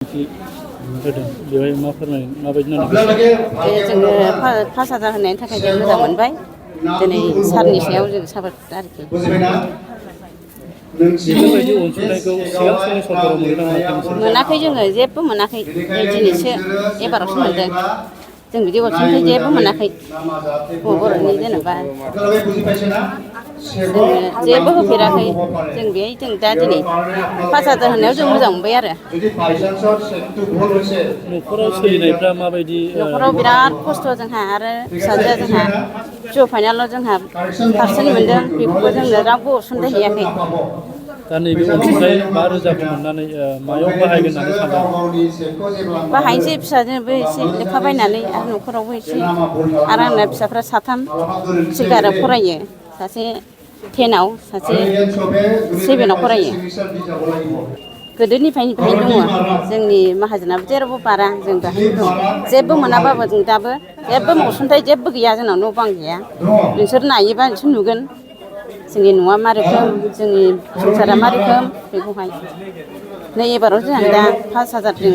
बेवहाय मा फोरमाय माबायदि नांगौ जोङो 5,000 होनायनि थाखाय जों मोजां मोनबाय दिनै सारनि सायाव जों साबायखर आरोखि बेफोरबायदि अनसुंथाइखौ सिगां समनि सरकाराव मोनाखै जोङो जेबो मोनाखै दिनैसो एबारावसो मोनदों जों बिदि अनसुंथाइ जेबो मोनाखै बर'नि जेनेबा जोङो जेबो होफेराखै जों बेहाय जों दा दिनै 5,000 होनायाव जों मोजां मोनबाय आरो न'खराव सोलिनायफ्रा माबायदि न'खराव बिराद खस्थ' जोंहा आरो फिसाजोआ जोंहा पिअ फाइनालाव जोंहा पारसेन्ट मोनदों बेखौबो जोंनो रावबो अनसुंथाइ हैयाखै दा नैबे अनसुंथाइ 5,000खौ मोननानै मायाव बाहायगोन होननानै सानदों बाहायनोसै फिसाजोनोबो एसे लेखा बायनानै आरो न'खरावबो एसे आरो आंना फिसाफ्रा साथाम सिलदाराव फरायो सासे 10आव सासे 7आव फरायो गोदोनिफ्रायनो दङ जोंनि माहाजोनाबो जेरावबो बारा जों बेहायनो दं जेबो मोनाबाबो जों दाबो जेबो अनसुंथाइ जेबो गैया जोंनाव न' बां गैया नोंसोर नायोबा नोंसोर नुगोन जोंनि न'आ मा रोखोम जोंनि संसारा मा रोखोम बेखौहाय नै एबाराव जोंहा दा 5,000 जों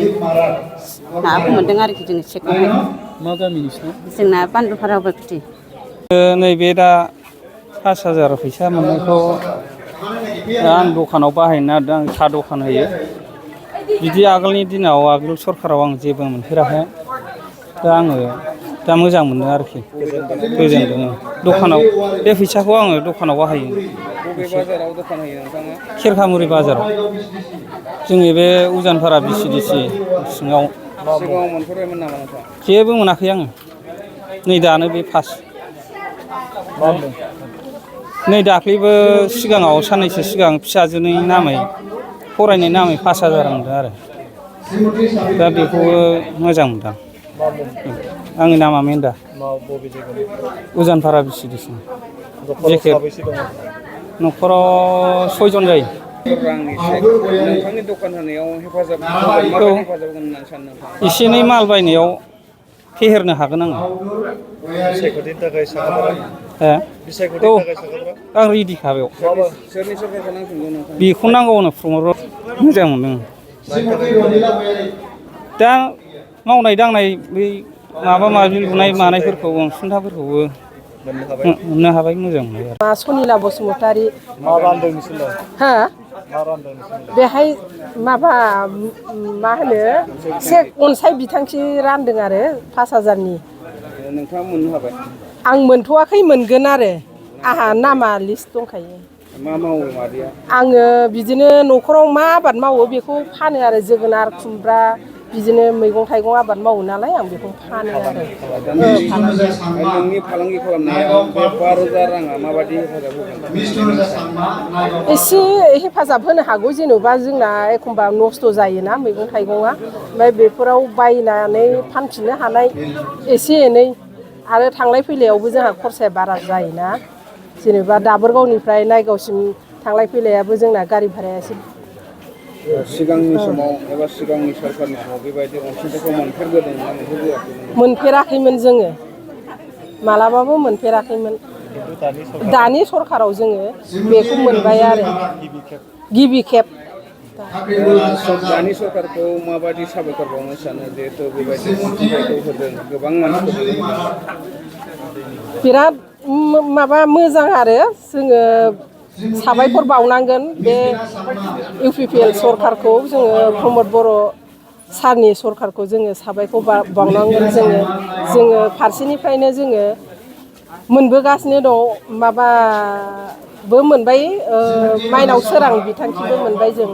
माबाखौ मोनदों आरोखि जों चेकखौहाय मा गामि नोंसिना जोंना बान्दुफारा गुवाहाटि नैबे दा 5,000 फैसा मोननायखौ आं दखानाव बाहायनो नागिरदों आं साहा दखान होयो बिदि आगोलनि दिनाव आगोल सरखाराव आं जेबो मोनफेराखै दा आङो दा मोजां मोनो आरोखि गोजोनदों दखानाव बे फैसाखौ आङो दखानाव बाहायो बाजाराव दखान होयो नोंथाङा खेरखामुरि बाजाराव जोंनि बे उजानफारा बिसिडिसि सिङाव सिगाङाव मोनफेरबायमोन नामा नोंथाङा जेबो मोनाखै आङो नै दानो बे फार्स्ट नै दाख्लैबो सिगाङाव साननैसो सिगां फिसाजोनि नामै फरायनाय नामै 5,000 मोनदों आरो दा बेखौबो मोजां मोनदों आंनि नामा मेन्दा उजानफारा बिसिडिसि न'खराव 6 जन जायो नोंथांनि दखान होनायाव हेफाजाब होननानै सानो नोंथाङा एसे एनै माल बायनायाव फेहेरनो हागोन आङो आं रेडिखा बेयाव सोरनि सरकारखौ नांफिनगौ नोंथां बेखौ नांगौ होनो प्रमद मोजां मोनदों दा मावनाय दांनाय बै माबा माबि लुनाय मानायफोरखौ अनसुंथाइफोरखौबो मोननो हाबाय मोजां मोनबाय आरो सनिला बसुमतारी मा रानदों नोंसोरलाय हा मा रानदों बेहाय माबा मा होनो अनसाय बिथांखि रानदों आरो 5,000नि नोंथाङा मोननो हाबाय आं मोनथ'वाखै मोनगोन आरो आंहा नामा लिस्ट दंखायो मा मावो मादैया आङो बिदिनो न'खराव मा आबाद मावो बेखौ फानो आरो जोगोनार खुमब्रा बिदिनो मैगं थाइगं आबाद मावो नालाय आं बेखौ फानो आरो नोंनि फालांगि खालामनायाव बे 5,000 राङा माबायदि हेफाजाब होगोन एसे हेफाजाब होनो हागौ जेनेबा जोंना एखमबा नस्थ' जायोना मैगं थाइगङा ओमफ्राय बेफोराव बायनानै फानफिननो हानाय एसे एनै आरो थांलाय फैलायावबो जोंहा खरसाया बारा जायोना जेनेबा दाबोरगावनिफ्राय नायगावसिम थांलाय फैलायाबो जोंना गारि भाराया एसे सिगांनि समाव एबा सिगांनि सरकारनि समाव बेबायदि अनसुंथाइखौ मोनफेरबोदोंना मोनफेरबोआखैमोन मोनफेराखैमोन जोङो मालाबाबो मोनफेराखैमोन दानि सरकाराव जोङो बेखौ मोनबाय आरो गिबि खेब दानि सरकारखौ माबायदि साबायखर बावनो सानो जिहेथु बेबायदि अनसुंथाइखौ होदों गोबां मानसिफोरनो बिराद माबा मोजां आरो जोङो साबायखर बावनांगोन बे UPPL सरकारखौ जोङो प्रमद बर' सारनि सरकारखौ जोङो साबायखर बावनांगोन जोङो फारसेनिफ्रायनो जोङो मोनबोगासिनो दं माबाबो मोनबाय माइनाव सोरां बिथांखिबो मोनबाय जों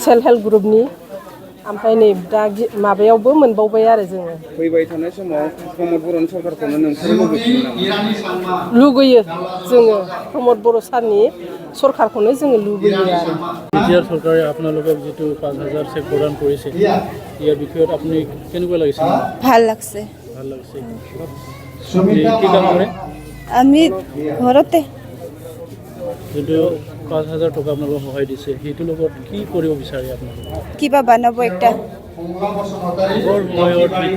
सेल्फ हेल्प ग्रुपनि ओमफ्राय नै दा माबायावबो मोनबावबाय आरो जोङो फैबाय थानाय समाव प्रमद बर'नि सरकारखौनो नोंसोर लुगैयो जोङो प्रमद बर' सारनि सरकारखौनो जोङो लुगैयो आरो বিটিআর সরকাৰে আপোনালোকক যেটো 5,000 চেক প্ৰদান কৰিছে ইয়াৰ বিষয়ত আপুনি কেনেকুৱা লাগিছে ভাল লাগছে ভাল লাগিছে কি কাম কৰে আমি ঘৰতে যেটো 5,000 টকা আপোনালোকক সহায় দিছে সেইটো লগত কি কৰিব বিচাৰে আপোনালোকে কিবা বানাব একটা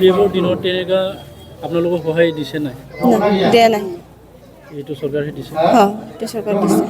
বিপ্লৱৰ দিনত তেনেকা আপোনালোকক সহায় দিছে নাই দিয়া নাই এইটো চৰকাৰে দিছে এইটো চৰকাৰ দিছে